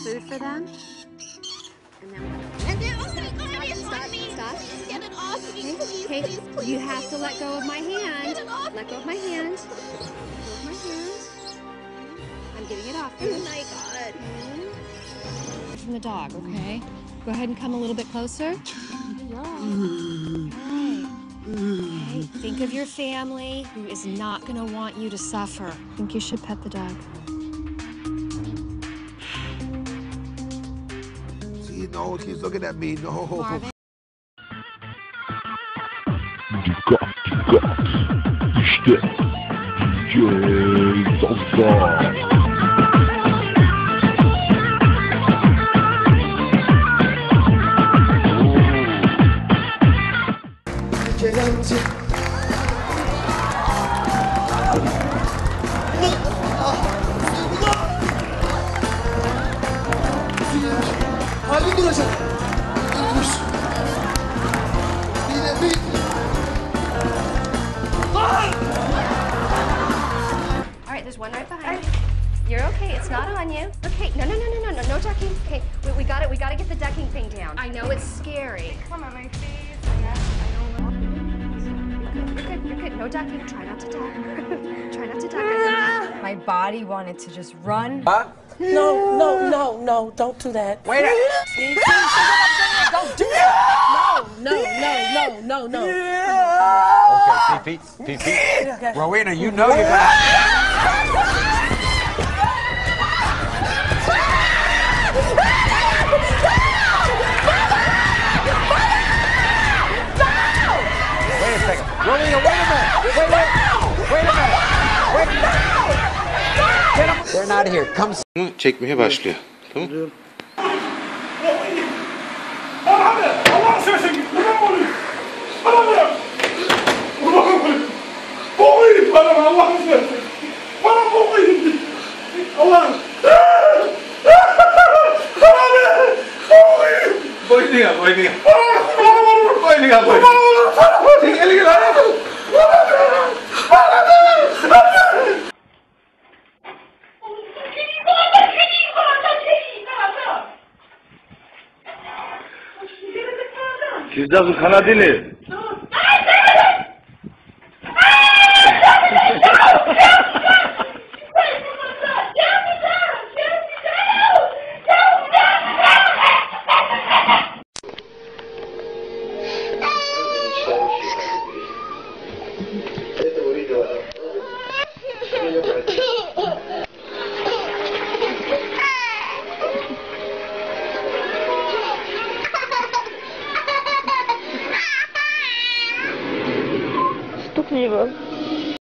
food for them. And then, oh my God, it's Stop. on me. Stop. Get it off me, please, Okay, please, please. you have to let go of my hand. Get it off. Let go of my hand. Let go of my hand. I'm getting it off. Oh my God. From the dog, okay? Go ahead and come a little bit closer. You're all right. Okay. Think of your family who is not going to want you to suffer. I think you should pet the dog. He knows he's looking at me. No. Marvin. Dikkat. İşte DJ Zaza. Kelemci. Halin duracak. Dur. Yine bir. All right, there's one right behind you. You're okay. It's not on you. Okay. No ducking. Okay, we got it. We got to get the ducking thing down. I know it's scary. Come on, my face. You're good. No ducking. Try not to duck. Try not to duck. My body wanted to just run. Huh? No, don't do that. Wait a See, don't do that. No. Okay, Pete. Rowena, you know you got. Wait a second. Rowena, wait a minute. Wait a minute. Get him. They're not here. Come. Çekmeye başlıyor. Tamam. Allah seversen git. Buradan mı oluyor? Bana bırak. Buradan mı oluyor? Boğayım bana Allah'ını seversen. Bana boğayım. Allah'ım. Bana bırak. Boğayım. Boynu yap. Boynu yap. Çek elini lan. Bana bırak. Sizde bu kanadini. Stupniły.